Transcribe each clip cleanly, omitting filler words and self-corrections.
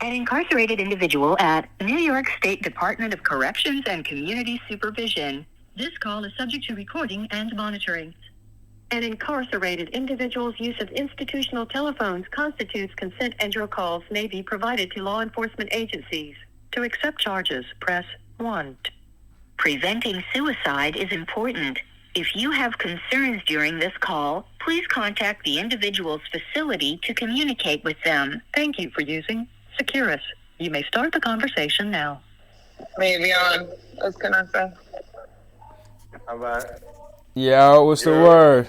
An incarcerated individual at New York State Department of Corrections and Community Supervision. This call is subject to recording and monitoring. An incarcerated individual's use of institutional telephones constitutes consent, and your calls may be provided to law enforcement agencies. To accept charges, press 1. Preventing suicide is important. If you have concerns during this call, please contact the individual's facility to communicate with them. Thank you for using Securus. You may start the conversation now. Maybe on. What can I say? All right. Yeah, what's the word?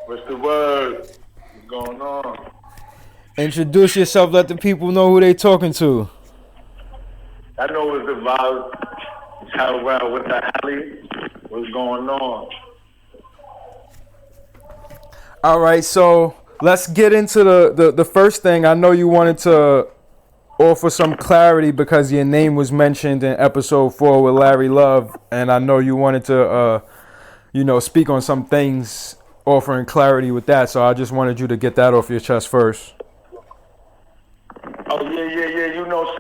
What's the word? What's going on? Introduce yourself. Let the people know who they talking to. I know it's the vibe. It's Hell Rell with the alley. What's going on? All right, so let's get into the first thing. I know you wanted to offer some clarity because your name was mentioned in episode 4 with Larry Love, and I know you wanted to, speak on some things, offering clarity with that. So I just wanted you to get that off your chest first. Oh, yeah.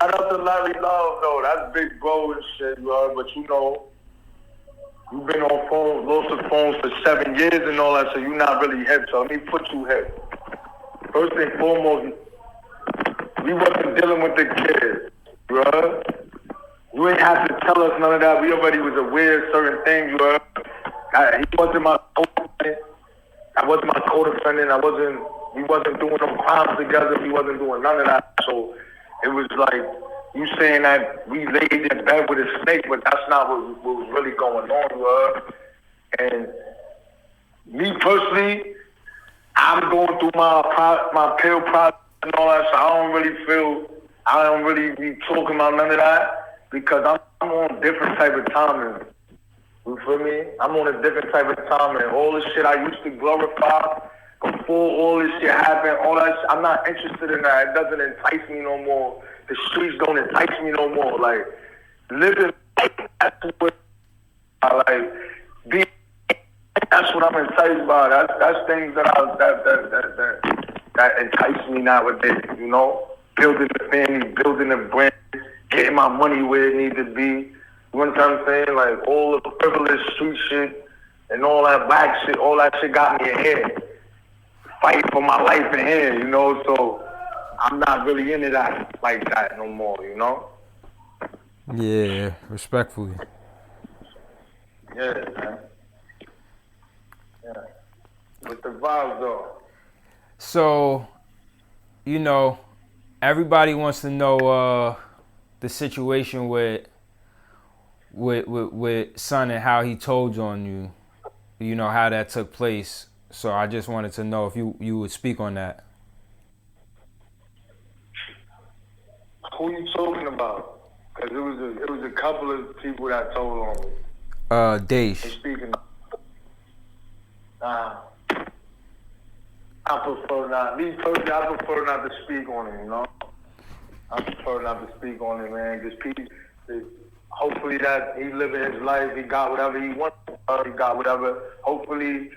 Shout out to Larry Love, though. That's big bro and shit, bro. But, you've been on phones, lots of phones for 7 years and all that, so you're not really hip. So let me put you hip. First and foremost, we wasn't dealing with the kids, bro. You ain't have to tell us none of that. We already was aware of certain things, bro. He wasn't my co-defendant. I wasn't my co-defendant. We wasn't doing no crimes together. We wasn't doing none of that. So it was like you saying that we laid in bed with a snake, but that's not what was really going on, bro. And me personally, I'm going through my pill process and all that, so I don't really be talking about none of that because I'm on a different type of timing. You feel me? I'm on a different type of timing. All the shit I used to glorify before all this shit happened, all that shit, I'm not interested in that. It doesn't entice me no more. The streets don't entice me no more. Like, living life, that's what I like. That's what I'm enticed by. That's things that entice me nowadays, Building the family, building the brand, getting my money where it needs to be. You know what I'm saying? Like, all the frivolous street shit and all that black shit, all that shit got me in here. Fighting for my life in here, so I'm not really into that like that no more, Yeah, respectfully. Yeah, man. Yeah. With the vibes, though. So, everybody wants to know the situation with Son and how he told on you, how that took place. So I just wanted to know if you would speak on that. Who are you talking about? Because it was a couple of people that told on me. Dash. Speaking. I prefer not. Me personally, I prefer not to speak on it. I prefer not to speak on it, man. Just hopefully that he living his life. He got whatever he wanted. He got whatever. Hopefully,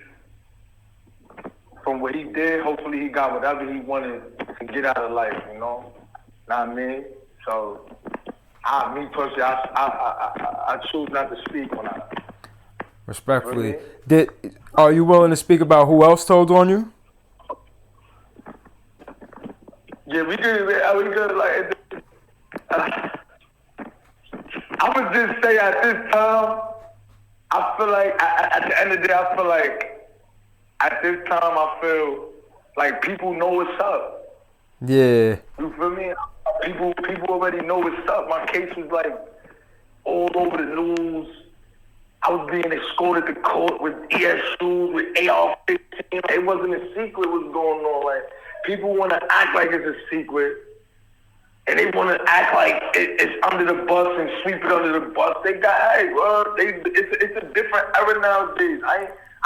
from what he did, hopefully he got whatever he wanted to get out of life. Not me. So, me personally, I choose not to speak on that. Respectfully, really? Are you willing to speak about who else told on you? Yeah, we could. Like, I would just say at this time, I feel like at the end of the day, I feel like at this time, I feel like people know what's up. Yeah. You feel me? People already know what's up. My case was like all over the news. I was being escorted to court with ESUs, with AR-15. It wasn't a secret what's going on. Like, people want to act like it's a secret. And they want to act like it's under the bus and sweep it under the bus. It's a different era nowadays.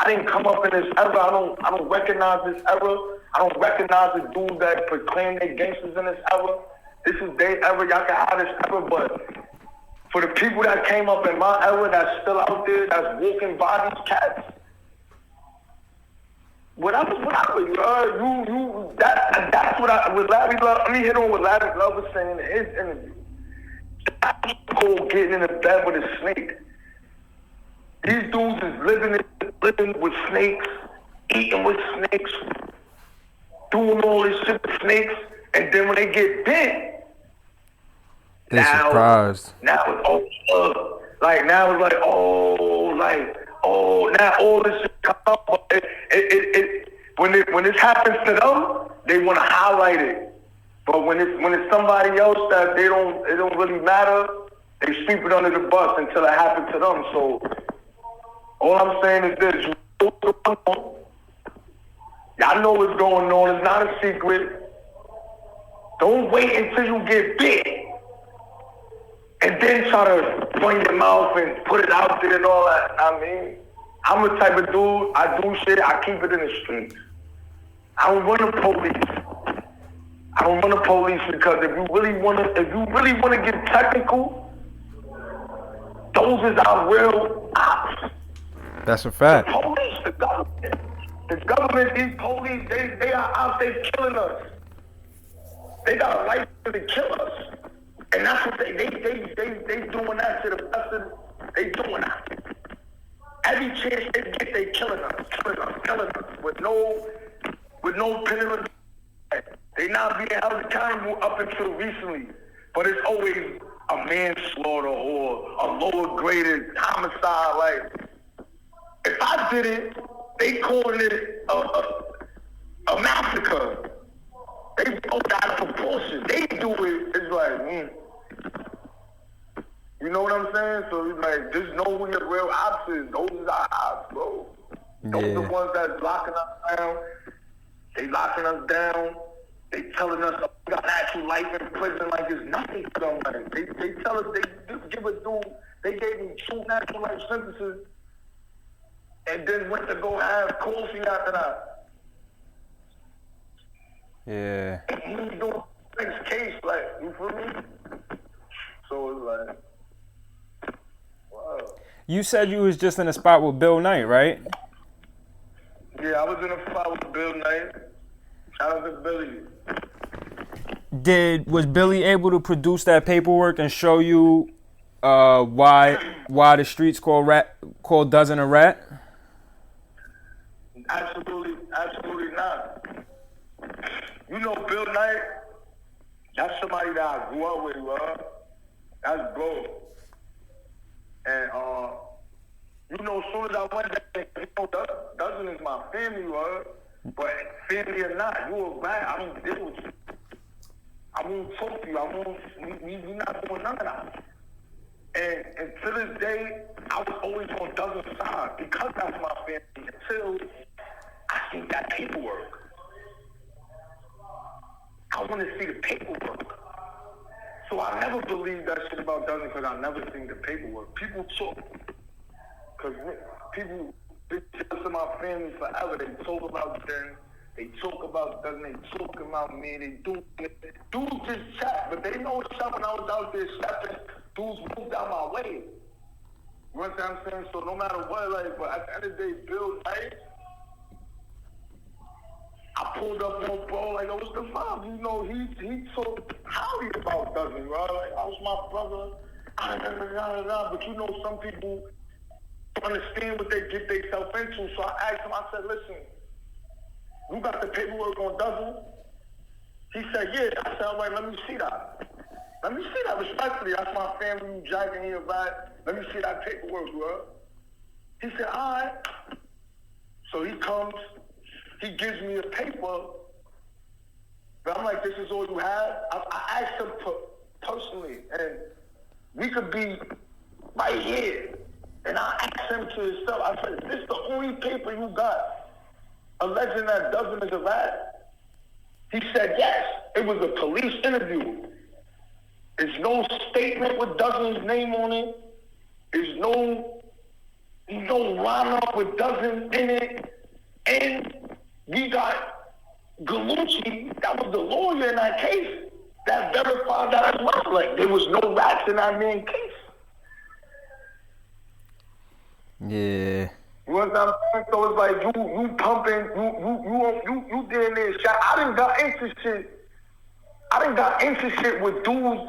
I didn't come up in this era. I don't recognize this era. I don't recognize the dudes that proclaim they gangsters in this era. This is their era. Y'all can have this era, but for the people that came up in my era that's still out there, that's walking by these cats, That's what with Larry Love. Let me hit on what Larry Love was saying in his interview. That's called getting in the bed with a snake. These dudes is living with snakes, eating with snakes, doing all this shit with snakes, and then when they get bit, they're surprised. Now all this shit comes up. When this happens to them, they want to highlight it. But when it's somebody else that it don't really matter, they sweep it under the bus until it happens to them. So all I'm saying is this: y'all know what's going on. It's not a secret. Don't wait until you get bit and then try to run your mouth and put it out there and all that. I mean, I'm the type of dude, I do shit, I keep it in the streets. I don't run the police. I don't run the police because if you really wanna get technical, those is our real ops. That's a fact. The police, the government, these police, they are out there killing us. They got a license to kill us. And that's what they doing that to the rest of, they doing that. Every chance they get, they killing us with no penalty. They not being held accountable up until recently. But it's always a manslaughter or a lower graded homicide. Like, if I did it, they calling it a massacre. They go out of proportion. They do it, it's like, You know what I'm saying? So it's like, just know who your real ops is. Those is our ops, bro. Those are the ones that's locking us down. They locking us down. They telling us we got actual life in prison like it's nothing to them. Like, they tell us they give a dude, they gave him 2 natural life sentences and then went to go have coffee after that. Yeah. He was doing next case, like, you feel me? So it's like, wow. You said you was just in a spot with Bill Knight, right? Yeah, I was in a spot with Bill Knight. Shout out to Billy. Was Billy able to produce that paperwork and show you why the streets called Dozen a rat? Absolutely not. You know Bill Knight, that's somebody that I grew up with, bro. That's bro. And you know, as soon as I went there, you know, Dozen is my family, bro. But family or not, you a rat, I don't deal with you. I won't talk to you. We not doing none of that. And to this day, I was always on Dozen's side because that's my family until I see that paperwork. I want to see the paperwork. So I never believed that shit about Dozen because I never seen the paperwork. People talk, because people, they tell to my family forever. They talk about them. They talk about Dozen. They talk about me. They do. Dudes just chat, but they know it's up when I was out there stepping. Dudes moved out my way. You know what I'm saying? So no matter what, like, but at the end of the day, Bill Knight, I pulled up on bro, like, what's the vibe? You know, he talked highly about Dozen, bro. Like, I was my brother. But you know, some people understand what they get themselves into. So I asked him, I said, listen, you got the paperwork on Dozen? He said, yeah. I said, all right, let me see that. Let me see that respectfully. That's my family, Jack and here, right? Let me see that paperwork, bro. He said, all right. So he comes. He gives me a paper, but I'm like, this is all you have? I asked him personally, and we could be right here. And I asked him to himself, I said, is this the only paper you got alleging that Dozen is a rat? He said, yes. It was a police interview. There's no statement with Dozen's name on it. There's no lineup with Dozen in it. And we got Gallucci, that was the lawyer in that case, that verified that as well. Like, there was no rats in that man's case. Yeah. You know what I'm saying? So it's like you pumping, you getting there shot. I done got into shit with dudes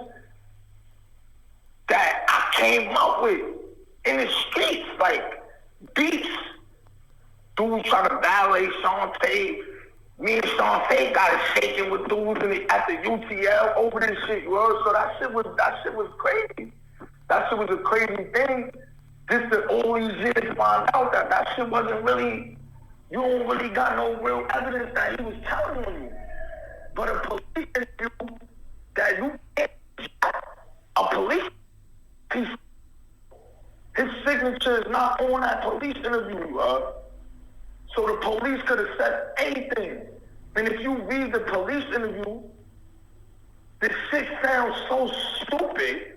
that I came up with in the streets, like beats. Dudes trying to violate Shantae. Me and Shantae got it shaking with dudes at the UTL over this shit, you know? So that shit was crazy. That shit was a crazy thing. This is all these years find out that shit wasn't really, you don't really got no real evidence that he was telling on you. But a police interview that you can't, a police piece, his signature is not on that police interview, So the police could have said anything. And if you read the police interview, this shit sounds so stupid.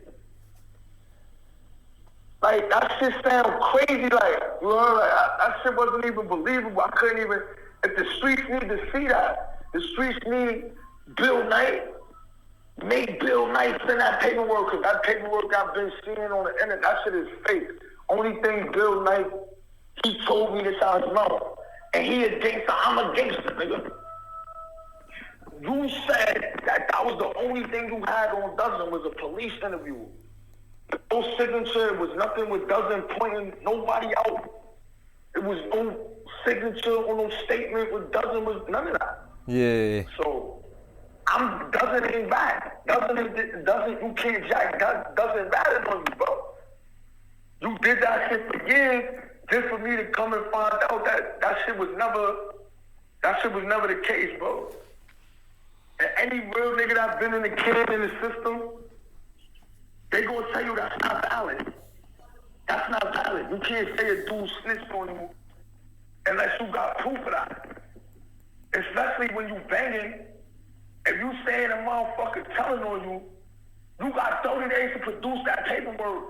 Like, that shit sounds crazy, like, you know, like, that shit wasn't even believable. I couldn't even, if the streets need to see that, the streets need Bill Knight, make Bill Knight send that paperwork, because that paperwork I've been seeing on the internet, that shit is fake. Only thing Bill Knight, he told me this out his mouth. And he a gangster, I'm a gangster, nigga. You said that was the only thing you had on Dozen was a police interview. No signature, it was nothing with Dozen pointing nobody out. It was no signature or no statement with Dozen, was none of that. Yeah. So, Dozen ain't back. Dozen, you can't jack Dozen ratted on you, bro. You did that shit for years. Just for me to come and find out that shit was never the case, bro. And any real nigga that's been in the can in the system, they gonna tell you that's not valid. That's not valid. You can't say a dude snitched on you unless you got proof of that. Especially when you banging, if you saying a motherfucker telling on you, you got 30 days to produce that paperwork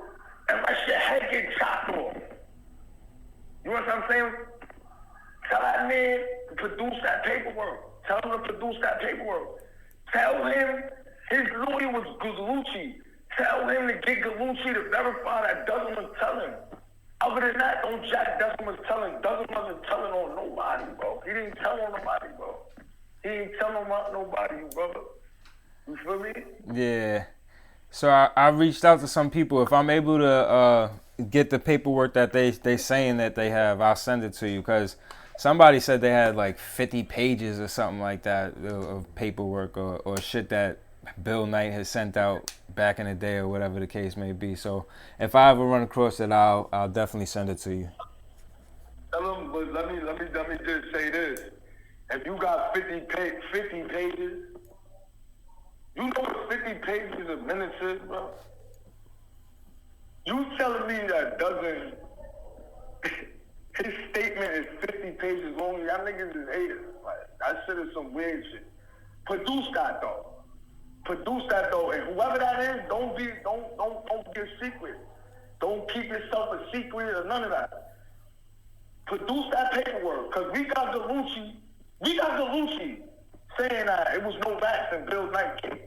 unless your head gets chopped off. You know what I'm saying? Tell that man to produce that paperwork. Tell him to produce that paperwork. Tell him his lawyer was Gallucci. Tell him to get Gallucci to verify that Dozen was telling. Other than that, don't jack Dozen was telling. Dozen wasn't telling on nobody, bro. He didn't tell on nobody, bro. He ain't telling on nobody, brother. You feel me? Yeah. So I reached out to some people. If I'm able to get the paperwork that they saying that they have, I'll send it to you, because somebody said they had like 50 pages or something like that of paperwork or shit that Bill Knight has sent out back in the day or whatever the case may be. So if I ever run across it, I'll definitely send it to you. Tell them, but let me just say this: if you got 50 pages, you know what 50 pages of minutes is, bro? You telling me that Dozen, his statement is 50 pages long? Y'all niggas is haters. Like, that shit is some weird shit. Produce that though. And whoever that is, don't be a secret. Don't keep yourself a secret or none of that. Produce that paperwork, cause we got Gallucci saying that it was no rats in Bill Knight case.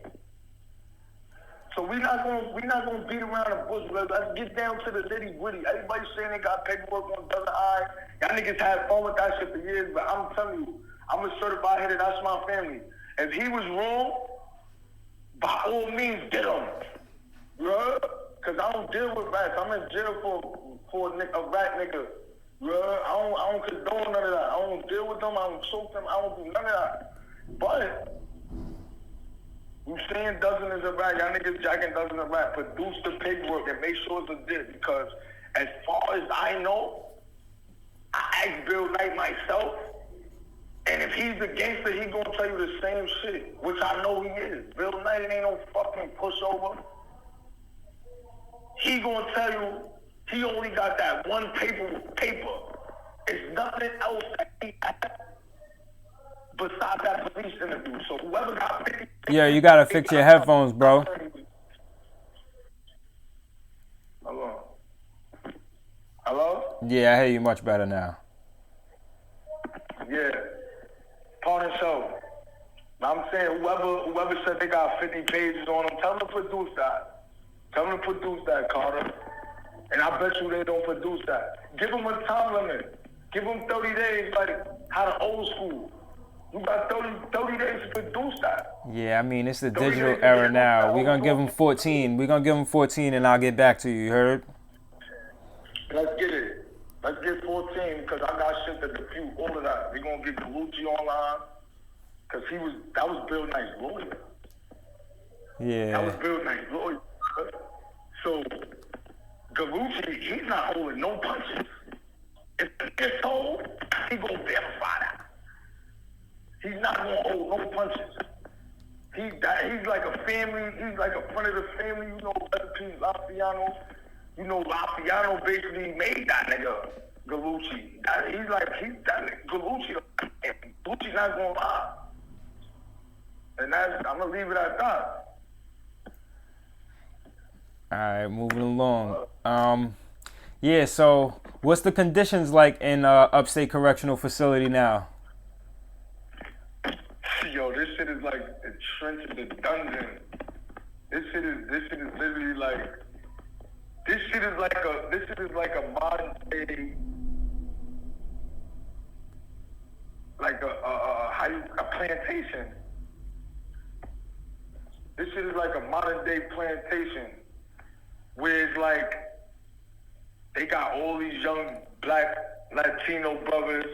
So we're not gonna beat around the bush. Let's get down to the nitty gritty. Everybody saying they got paperwork on Dozen Eye. Y'all niggas had fun with that shit for years, but I'm telling you, I'm a certified hitter. That's my family. If he was wrong, by all means, get him, bro. Cause I don't deal with rats. I'm in jail for a rat nigga, bro. I don't condone none of that. I don't deal with them. I don't choke them. I don't do none of that. But you saying Dozen is a rat, y'all niggas jacking Dozen a rat. Produce the paperwork and make sure it's legit, because as far as I know, I asked Bill Knight myself, and if he's a gangster, he gonna tell you the same shit, which I know he is. Bill Knight ain't no fucking pushover. He gonna tell you he only got that one paper. It's nothing else that he has besides that police interview. So whoever got 50... Yeah, you gotta fix your headphones, bro. Hello? Yeah, I hear you much better now. Yeah. Pardon show. I'm saying whoever said they got 50 pages on them, tell them to produce that. Tell them to produce that, Carter. And I bet you they don't produce that. Give them a time limit. Give them 30 days, like how the old school. You got 30 days to produce that. Yeah, I mean, it's the 30 digital days to era get now. that We're going to give them 14. We're going to give them 14 and I'll get back to you, you heard? Let's get it. Let's get 14 because I got shit to defute all of that. We're going to get Galucci online because that was Bill Knight's lawyer. Yeah. That was Bill Knight's lawyer. So, Galucci, he's not holding no punches. If it gets told, he's going to verify that. He's not going to hold no punches. He's like a family. He's like a friend of the family. You know, P. Lafiano. You know, Lafiano basically made that nigga Galucci. Galucci. Galucci's not going to lie. And I'm going to leave it at that. All right, moving along. Yeah, so what's the conditions like in Upstate Correctional Facility now? Yo, this shit is like the trench of the dungeon. This shit is literally like, this shit is like a modern day, like a plantation. This shit is like a modern day plantation, where it's like, they got all these young black Latino brothers,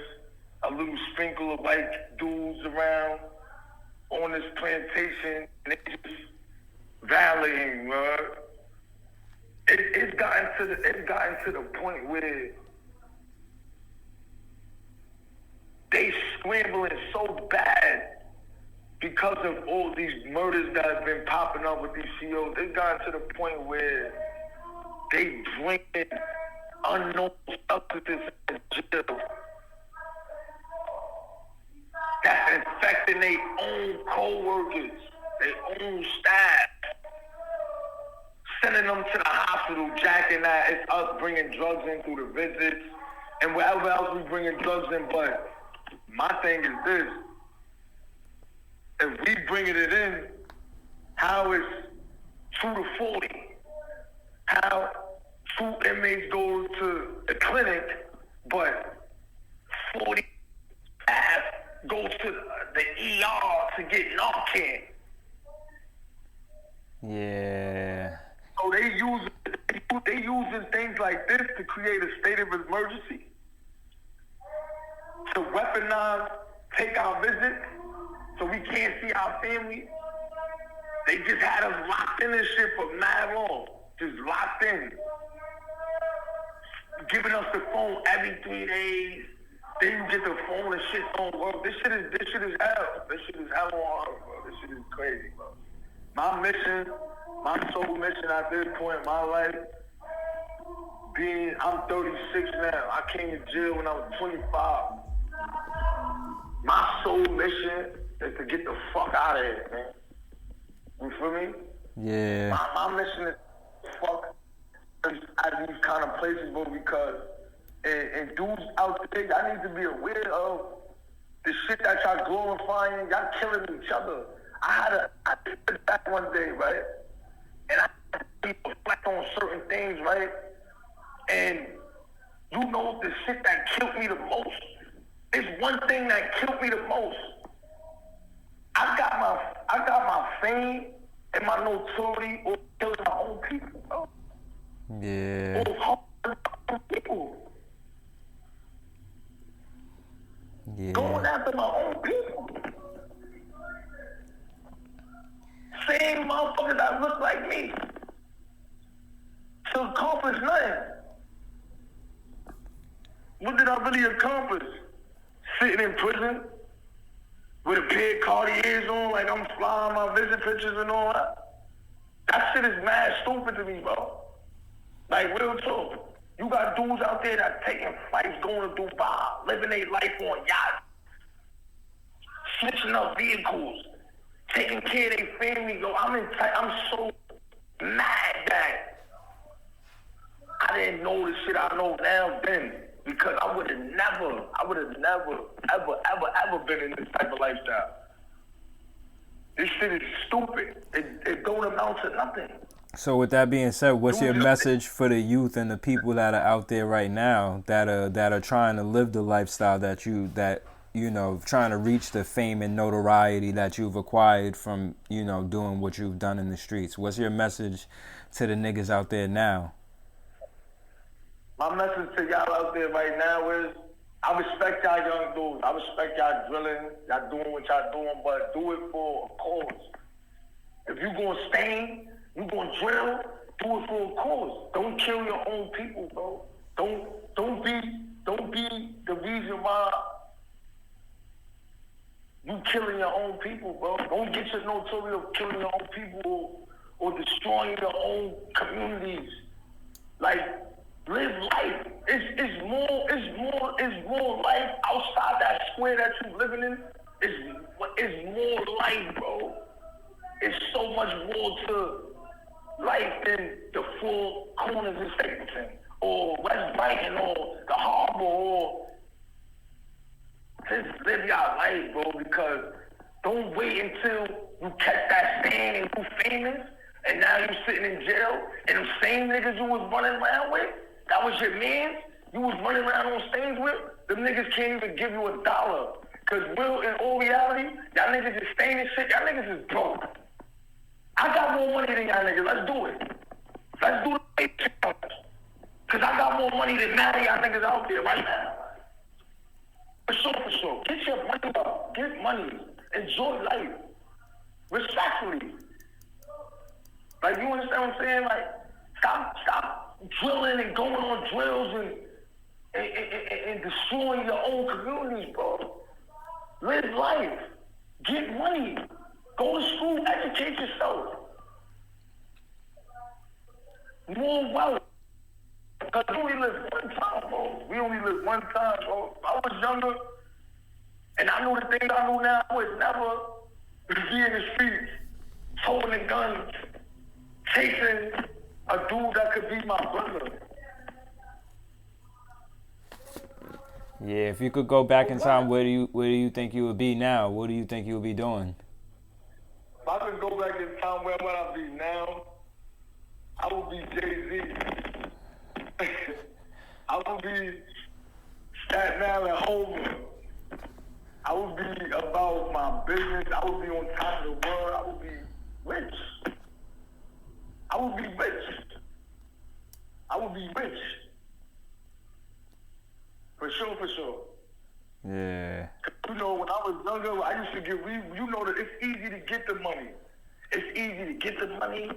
a little sprinkle of white dudes around on this plantation, and they just valeting, bro. It's gotten to the point where they scrambling so bad because of all these murders that have been popping up with these COs. They've gotten to the point where they drinking unknown substances in jail that's infecting their own co-workers, their own staff, sending them to the hospital, jacking that. It's us bringing drugs in through the visits and wherever else we bringing drugs in. But my thing is this: if we bringing it in, how is 2 to 40? How 2 inmates go to the clinic, but 40 staff go to the ER to get Narcan? Yeah. So they using things like this to create a state of emergency, to weaponize, take our visit, so we can't see our family. They just had us locked in this shit for mad long, just locked in, giving us the phone every 3 days. Then you get the phone and shit don't work. This shit is hell. This shit is hell on earth, bro. This shit is crazy, bro. My mission, my sole mission at this point in my life, I'm 36 now. I came to jail when I was 25. My sole mission is to get the fuck out of here, man. You feel me? Yeah. My mission is to fuck at these kind of places, bro, because and dudes out there, y'all need to be aware of the shit that y'all glorifying. Y'all killing each other. I did that one day, right? And I had to reflect on certain things, right? And you know the shit that killed me the most? It's one thing that killed me the most. I got my fame and my notoriety or killing my own people, bro. Yeah. Or harming my own people. Yeah. Going after my own people. Same motherfuckers that look like me. To accomplish nothing. What did I really accomplish? Sitting in prison with a pair of Cartiers on, like I'm flying my visit pictures and all that. That shit is mad stupid to me, bro. Like, real talk. You got dudes out there that taking flights, going to Dubai, living their life on yachts, switching up vehicles, taking care of their family. Yo, I'm so mad that I didn't know the shit I know now then, because I would have never, ever been in this type of lifestyle. This shit is stupid. It don't amount to nothing. So with that being said, what's Do your your message for the youth and the people that are out there right now that are trying to live the lifestyle that you know, trying to reach the fame and notoriety that you've acquired from, you know, doing what you've done in the streets? What's your message to the niggas out there now? My message to y'all out there right now is, I respect y'all young dudes. I respect y'all drilling, y'all doing what y'all doing, but do it for a cause. If you gonna stain, you gonna drill, do it for a cause. Don't kill your own people, bro. Don't be the reason why you killing your own people, bro. Don't get your notoriety of killing your own people or destroying your own communities. Like, live life. It's more life outside that square that you living in. It's more life, bro. It's so much more to life than the four corners of Stapleton or West Brighton or the Harbor or just live your life, bro, because don't wait until you catch that stand and you famous and now you sitting in jail and them same niggas you was running around with, that was your man, you was running around on stage with, them niggas can't even give you $1. Cause real, in all reality, y'all niggas is staying and shit, y'all niggas is broke. I got more money than y'all niggas, let's do it. Let's do the challenge. Cause I got more money than many y'all niggas out there right now. For sure. Get your money up. Get money. Enjoy life. Respectfully. Like, you understand what I'm saying? Like, stop drilling and going on drills and destroying your own communities, bro. Live life. Get money. Go to school. Educate yourself. More wealth. Because we only live one time, bro. We only live one time, bro. I was younger, and I knew the things I know now. I would never be in the streets, holding guns, chasing a dude that could be my brother. Yeah, if you could go back in time, where do you think you would be now? What do you think you would be doing? If I could go back in time, where would I be now? I would be Jay-Z. I would be Staten Island Homer. I would be about my business. I would be on top of the world. I would be rich. I would be rich. For sure. Yeah. You know, when I was younger, I used to get, you know that it's easy to get the money. It's easy to get the money,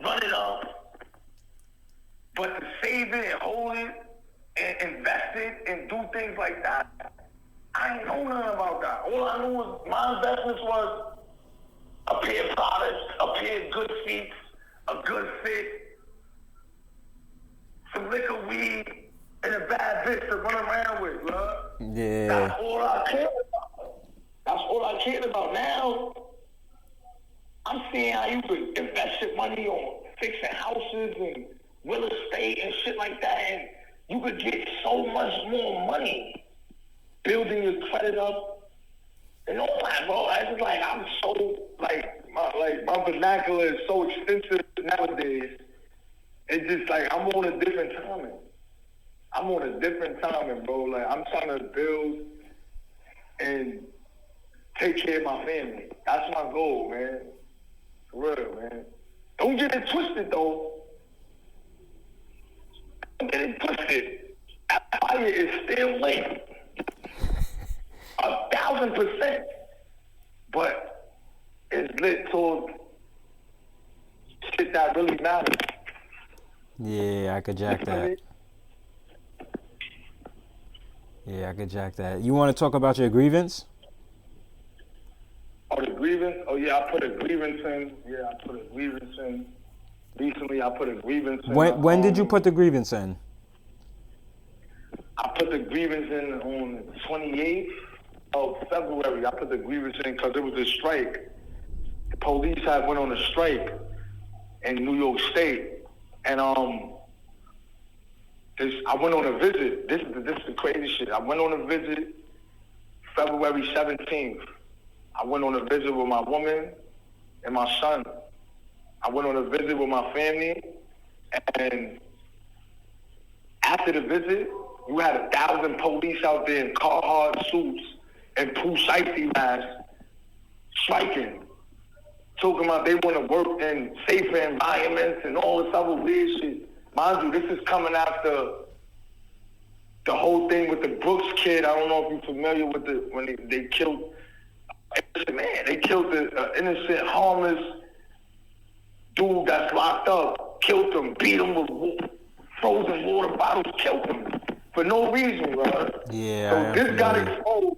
run it up. But to save it and hold it and invest it and do things like that, I ain't know nothing about that. All I knew was my investments was a pair of products, a pair of good seats, a good fit, some liquor weed, and a bad bitch to run around with, bro. Yeah. That's all I cared about. Now, I'm seeing how you could invest your money on fixing houses and real estate and shit like that, and you could get so much more money building your credit up and all that, bro. I just like, I'm so my vernacular is so expensive nowadays. It's just like I'm on a different timing, bro. Like, I'm trying to build and take care of my family. That's my goal, man. For real, man. Don't get it twisted, though. Don't get it twisted. Fire is still lit. 1,000%. But it's lit towards shit that really matters. Yeah, I could jack that. You want to talk about your grievance? Oh, the grievance? Oh, yeah, I put a grievance in. Recently, I put a grievance in. When did you put the grievance in? I put the grievance in on the 28th of February. I put the grievance in because it was a strike. The police had went on a strike in New York State. And I went on a visit. This is the crazy shit. I went on a visit February 17th. I went on a visit with my woman and my son. I went on a visit with my family, and after the visit, you had 1,000 police out there in Carhartt suits and pool safety masks striking, talking about they want to work in safer environments and all this other weird shit. Mind you, this is coming after the whole thing with the Brooks kid. I don't know if you're familiar with when they killed, man, they killed the innocent, harmless dude that's locked up, killed him, beat him with frozen water bottles, killed him for no reason, bro. Yeah. So this got exposed.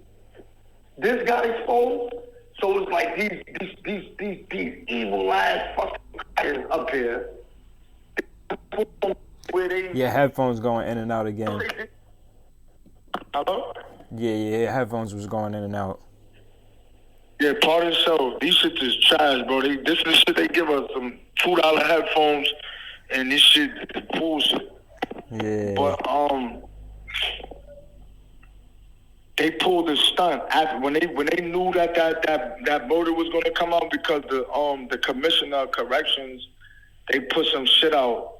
This got exposed. So it's like these evil ass fucking guys up here. Where they Your headphones going in and out again. Hello? Yeah, headphones was going in and out. Yeah, pardon so. These shit is trash, bro. This is the shit they give us, some $2 headphones, and this shit is bullshit. Yeah. But they pulled the stunt after when they knew that murder was gonna come out, because the commissioner of corrections, they put some shit out.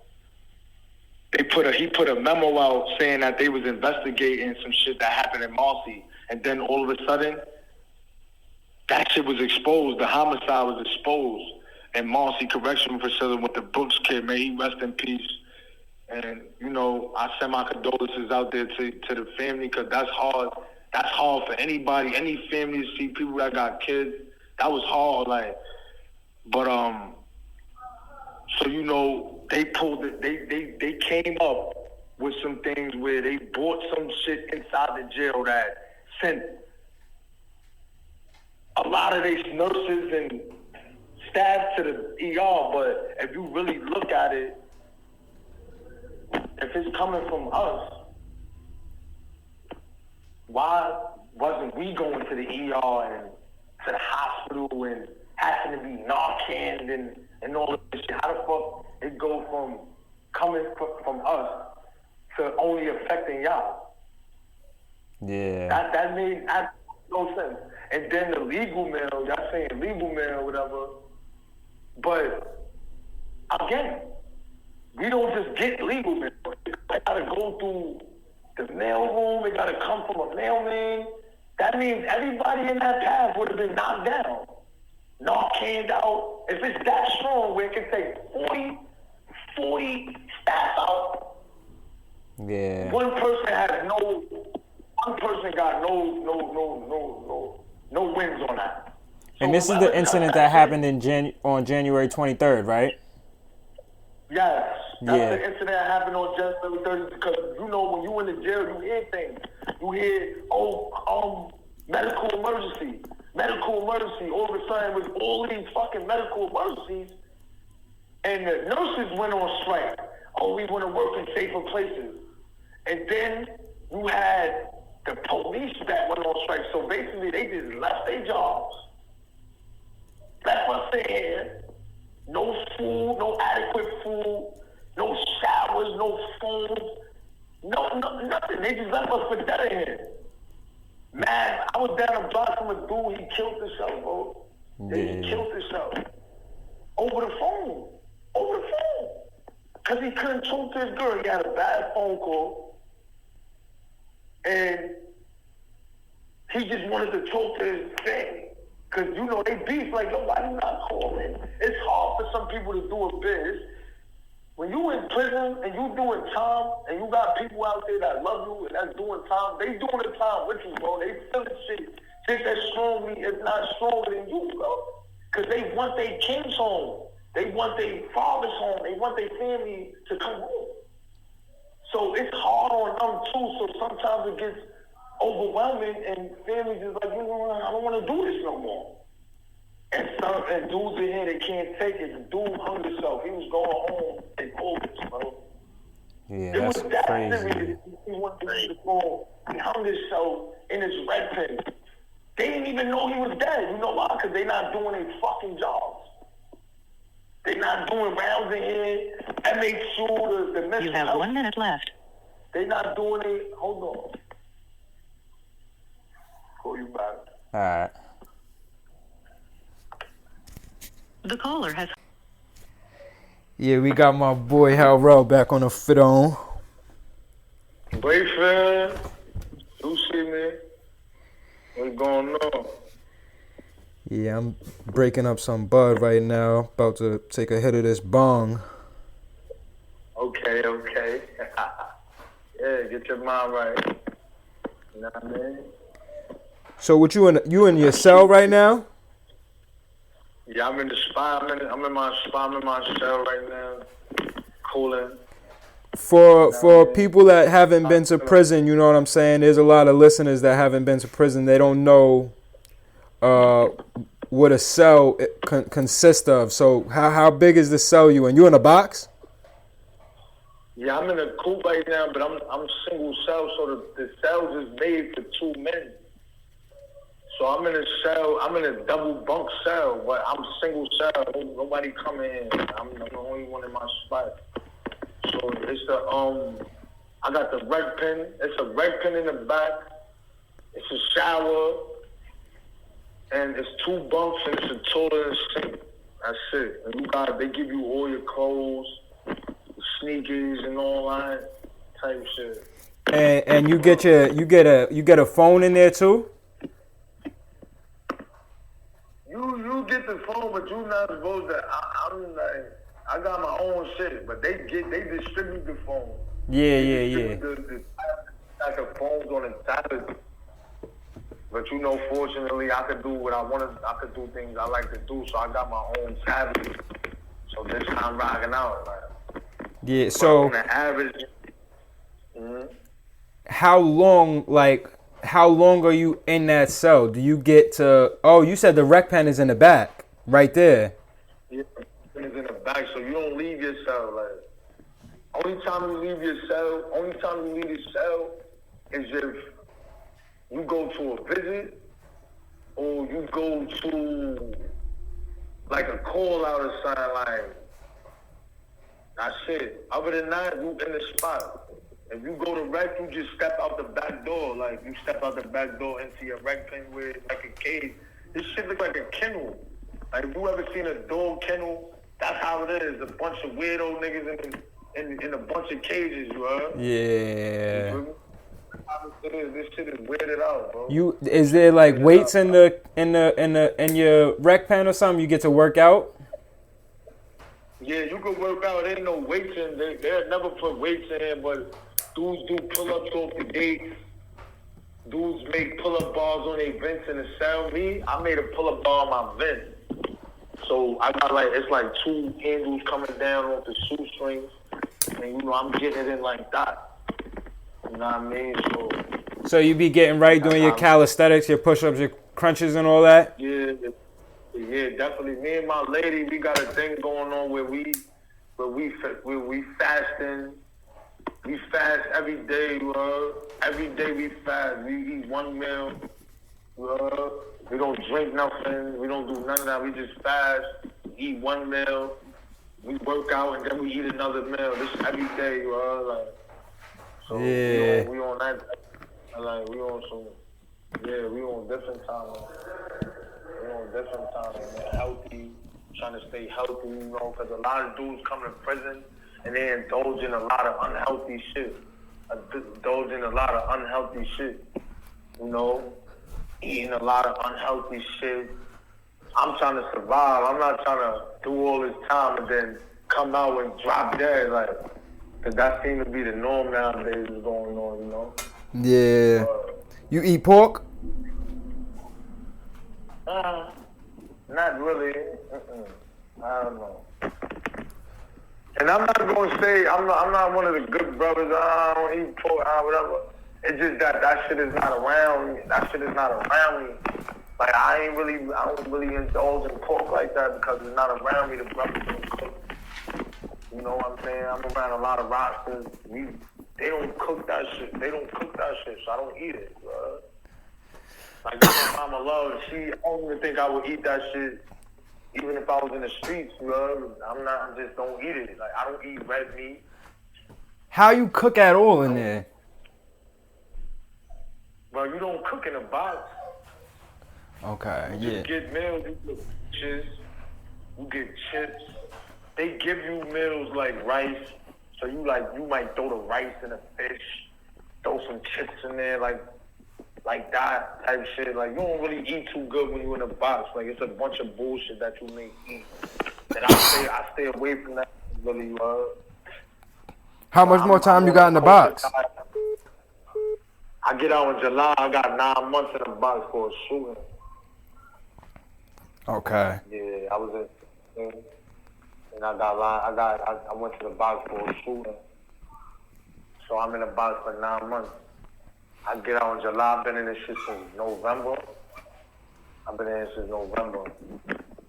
He put a memo out saying that they was investigating some shit that happened in Marcy, and then all of a sudden, that shit was exposed. The homicide was exposed in Marcy Correctional Facility with the Brooks kid. May he rest in peace. And you know, I send my condolences out there to the family, because that's hard. That's hard for anybody, any family to see people that got kids. That was hard, like. But so you know, they pulled it. They came up with some things where they brought some shit inside the jail that sent a lot of these nurses and staff to the ER. But if you really look at it, if it's coming from us, why wasn't we going to the ER and to the hospital and having to be Narcan and all of this shit? How the fuck it go from coming from us to only affecting y'all? Yeah. That made no sense. And then the legal mail, y'all saying legal mail, whatever. But again, we don't just get legal mail. They gotta go through the mail room. It gotta come from a mailman. That means everybody in that path would have been knocked down, Narcaned out. If it's that strong, where it can take 40 staff out. Yeah. One person got no wins on that. And this is the incident that happened on January 23rd, right? Yes. That's Yeah. the incident that happened on January 30th, because you know when you in the jail, you hear things. You hear, medical emergency. All of a sudden, with all these fucking medical emergencies, and the nurses went on strike. Oh, we want to work in safer places. And then you had the police that went on strike. So basically, they just left their jobs, left us there. No food, no adequate food, no showers, no phones, nothing. They just left us for dead end. Man, I was down a block from a dude. He killed himself, bro. Yeah. He killed himself over the phone. Because he couldn't talk to his girl. He had a bad phone call. And he just wanted to talk to his family. Because, you know, they beef like, yo, why you not calling? It's hard for some people to do a biz. When you in prison and you doing time and you got people out there that love you and that's doing time, they doing the time with you, bro. They feeling shit just as strongly, if not stronger than you, bro. Because they want their kids home. They want their fathers home. They want their family to come home. So it's hard on them, too. So sometimes it gets overwhelming, and families is like, I don't want to do this no more. And dudes in here, they can't take it. The dude hung himself. He was going home in August, bro. Yeah, that's crazy. Serious. He went to the phone. He hung himself in his red pen. They didn't even know he was dead. You know why? Because they're not doing their fucking jobs. They're not doing rounds in here. MHU, the mental You have health. 1 minute left. They're not doing it. Hold on. Call you back. All right. The caller has... Yeah, we got my boy Hell Rell back on the fit on. Boyfriend, you see me? What's going on? Yeah, I'm breaking up some bud right now. About to take a hit of this bong. Okay. Yeah, get your mind right. You know what I mean? So, what you in your cell right now? Yeah, I'm in the spot. I'm in my spot. I'm in my cell right now, cooling. For people that haven't been to prison, you know what I'm saying? There's a lot of listeners that haven't been to prison. They don't know what a cell consists of. So how big is the cell you in? You in a box? Yeah, I'm in a coop right now, but I'm single cell, so the cells is made for two men. So I'm in a cell. I'm in a double bunk cell, but I'm single cell. Nobody coming in. I'm the only one in my spot. So it's I got the rec pen. It's a rec pen in the back. It's a shower, and it's two bunks, and it's a toilet and a sink. That's it. And they give you all your clothes, sneakers, and all that type shit. And you get a phone in there too? You get the phone, but you're not supposed to. I'm like, I got my own shit, but they distribute the phone. Yeah. Like the phones on the tablet. But fortunately, I could do what I wanted. I could do things I like to do, so I got my own tablet. So this time rocking out, like. Yeah. So on the average. how long are you in that cell? Do you get to? Oh, you said the rec pen is in the back, right there. Yeah, it's in the back, so you don't leave your cell. Like, only time you leave your cell is if you go to a visit or you go to like a call out or something. Like, that's it. Other than that, you in the spot. If you go to rec, you just step out the back door. Like, you step out the back door into your rec pen where it's like a cage. This shit looks like a kennel. Like, if you ever seen a dog kennel, that's how it is. A bunch of weirdo niggas in a bunch of cages, you heard? Yeah. This shit is weirded out, bro. Is there like weights in your rec pen or something? You get to work out? Yeah, you can work out. There ain't no weights in there. They'll never put weights in there, but dudes do pull-ups off the gates. Dudes make pull-up bars on their vents in the cell. I made a pull-up bar on my vent. So I got it's like two handles coming down off the shoestrings. And I'm getting it in like that. You know what I mean? So you be getting right doing your calisthenics, your push-ups, your crunches and all that? Yeah, definitely. Me and my lady, we got a thing going on where we fasting. We fast every day, Every day we fast. We eat one meal. We don't drink nothing. We don't do none of that. We just fast. Eat one meal. We work out and then we eat another meal. This every day, So yeah. we on that. We on some. Yeah, we on different time. We on different time, man. Healthy, trying to stay healthy, because a lot of dudes come to prison and they indulge in a lot of unhealthy shit. Eating a lot of unhealthy shit. I'm trying to survive. I'm not trying to do all this time and then come out and drop dead, because that seems to be the norm nowadays is going on, Yeah. You eat pork? Not really. I don't know. And I'm not going to say, I'm not one of the good brothers. I don't eat pork, whatever. It's just that shit is not around me. That shit is not around me. Like, I don't really indulge in pork like that because it's not around me. The brothers don't cook. You know what I'm saying? I'm around a lot of rosters. They don't cook that shit. So I don't eat it, bro. Like, my mama love, I don't even think I would eat that shit even if I was in the streets, bro. I just don't eat it. Like, I don't eat red meat. How you cook at all in there? Bro, you don't cook in a box. Okay, You get meals, you get chips, they give you meals like rice, so you might throw the rice in the fish, throw some chips in there, like that type shit. Like, you don't really eat too good when you're in a box. Like, it's a bunch of bullshit that you may eat. And I stay away from that really. How much more time you got in the box? I get out in July. I got 9 months in the box for a shooting. Okay. Yeah, I was in, and I went to the box for a shooting. So I'm in the box for 9 months. I get out in July. I've been in this shit since November.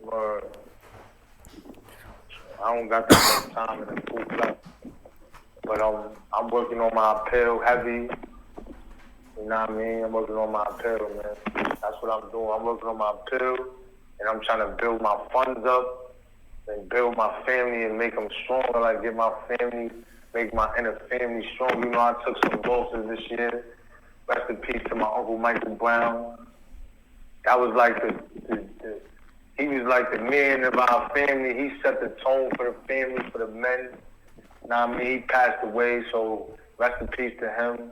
Word. I don't got that much time in the pool left. But I'm working on my appeal heavy. You know what I mean? I'm working on my appeal, man. That's what I'm doing. I'm working on my appeal, and I'm trying to build my funds up and build my family and make them stronger. Like, get my family, make my inner family strong. You know, I took some losses this year. Rest in peace to my Uncle Michael Brown. That was like he was like the man of our family. He set the tone for the family, for the men. You know what I mean? He passed away, so rest in peace to him.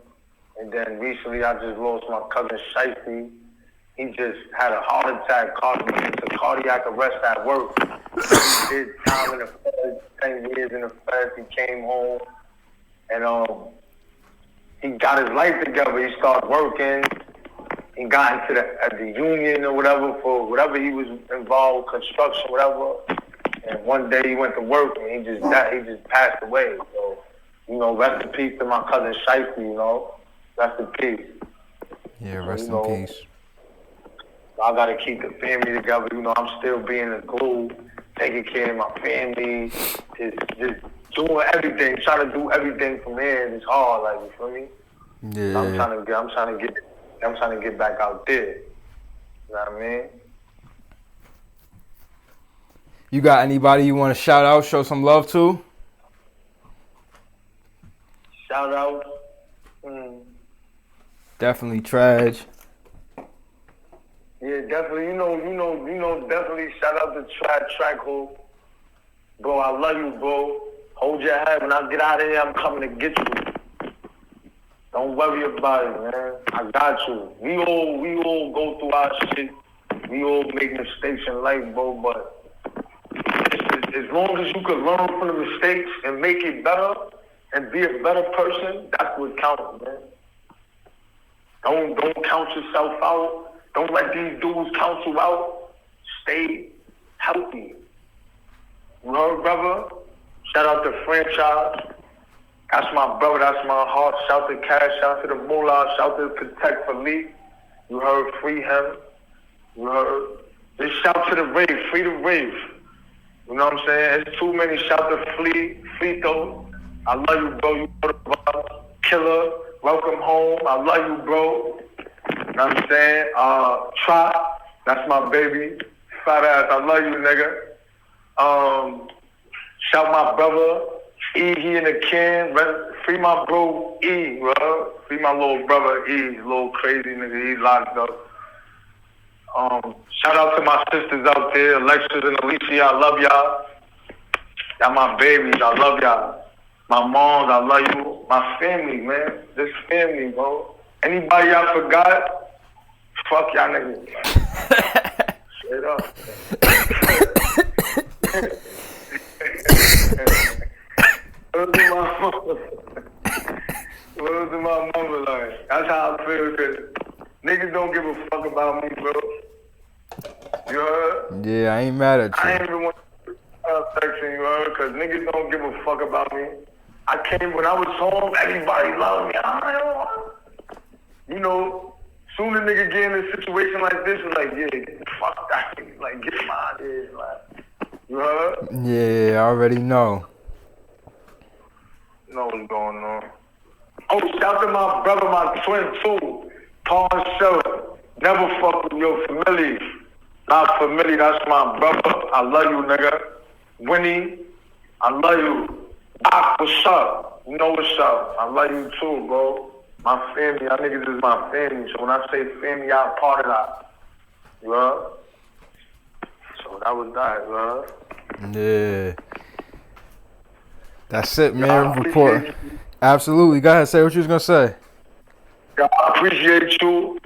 And then recently I just lost my cousin Shifty. He just had a heart attack, cardiac arrest at work. He did time in the Feds, 10 years in the Feds. He came home and he got his life together. He started working. He got into the union or whatever for whatever he was involved, construction, whatever. And one day he went to work and he just passed away. So, you know, rest in peace to my cousin Shifty, you know. Rest in peace. Yeah, rest in peace. I gotta keep the family together. You know, I'm still being a glue, taking care of my family, just doing everything, trying to do everything from here. And it's hard, like, you feel me? Yeah. I'm trying to get back out there. You know what I mean? You got anybody you want to shout out, show some love to? Shout out. Definitely Traj. Yeah, definitely. You know, definitely shout out to Trackhold. Bro, I love you, bro. Hold your head. When I get out of here, I'm coming to get you. Don't worry about it, man. I got you. We all go through our shit. We all make mistakes in life, bro, but as long as you can learn from the mistakes and make it better and be a better person, that's what counts, man. Don't count yourself out. Don't let these dudes count you out. Stay healthy. You heard, brother? Shout out to Franchise. That's my brother. That's my heart. Shout to Cash. Shout to the Mullah. Shout to Protect Philippe. You heard? Free him. You heard? Just shout to the Rave. Free the Rave. You know what I'm saying? It's too many. Shout to Fleeto. I love you, bro. You know the vibe. Killer. Welcome home. I love you, bro. You know what I'm saying? Trot. That's my baby. Fat ass. I love you, nigga. Shout my brother. E, he in the can. Free my bro E, bro. Free my little brother E. He's a little crazy nigga. He's locked up. Shout out to my sisters out there, Alexis and Alicia. I love y'all. Y'all my babies. I love y'all. My moms, I love you. My family, man. This family, bro. Anybody y'all forgot? Fuck y'all niggas. Straight up. What was my mama like? That's how I feel, because niggas don't give a fuck about me, bro. You heard? Yeah, I ain't mad at you. I ain't even want to section, you heard? Because niggas don't give a fuck about me. I came when I was home, everybody loved me. You know, soon a nigga get in a situation like this, it's like, yeah, fuck that nigga. Like, get him out of here. Like, you heard? Yeah, I already know. Know what's going on. Oh, shout to my brother, my twin too. Paul Sheller. Never fuck with your family. Not family, that's my brother. I love you, nigga. Winnie, I love you. Doc, what's up? You know what's up. I love you too, bro. My family, y'all niggas is my family. So when I say family, y'all part of that. You know? So that was that, bro. Yeah. That's it, man. I Report. appreciate you. Absolutely. Go ahead. Say what you was gonna say. I appreciate you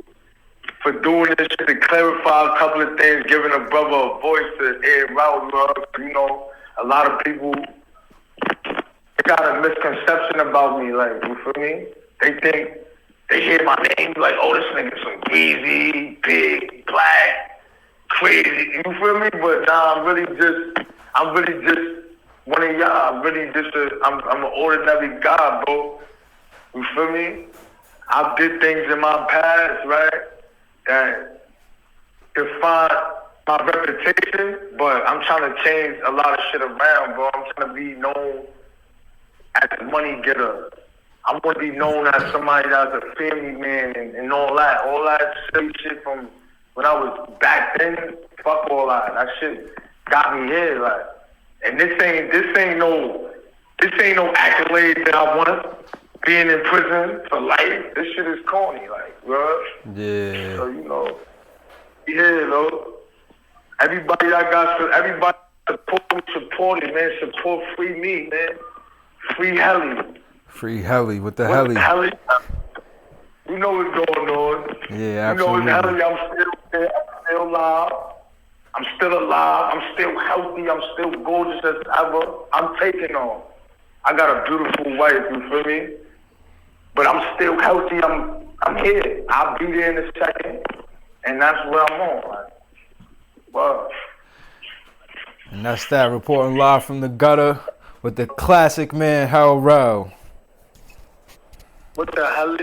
for doing this shit to clarify a couple of things, giving a brother a voice to air out. You know, a lot of people got a misconception about me. Like, you feel me? They think they hear my name like, oh, this nigga's some greasy, big, black, crazy. You feel me? But nah, I'm really just one of y'all. I'm really just I'm an ordinary guy, bro. You feel me? I did things in my past, right, that define my reputation, but I'm trying to change a lot of shit around, bro. I'm trying to be known as a money getter. I want to be known as somebody that's a family man and all that. All that silly shit from when I was back then, fuck all that. That shit got me here, like. And this ain't no accolade that I want. Being in prison for life, this shit is corny, like, bro. Yeah. So, you know, everybody support it, man. Support free me, man. Free Helly. Free Helly with the What's Helly. Helly? You know what's going on. Yeah, You know absolutely. what's Helly. I'm still there. I'm still alive. I'm still healthy. I'm still gorgeous as ever. I'm taking on. I got a beautiful wife, you feel me? But I'm still healthy. I'm here. I'll be there in a second. And that's where I'm on. Like, wow. And that's that, reporting live from the gutter with the classic man, Hell Rell. What the hell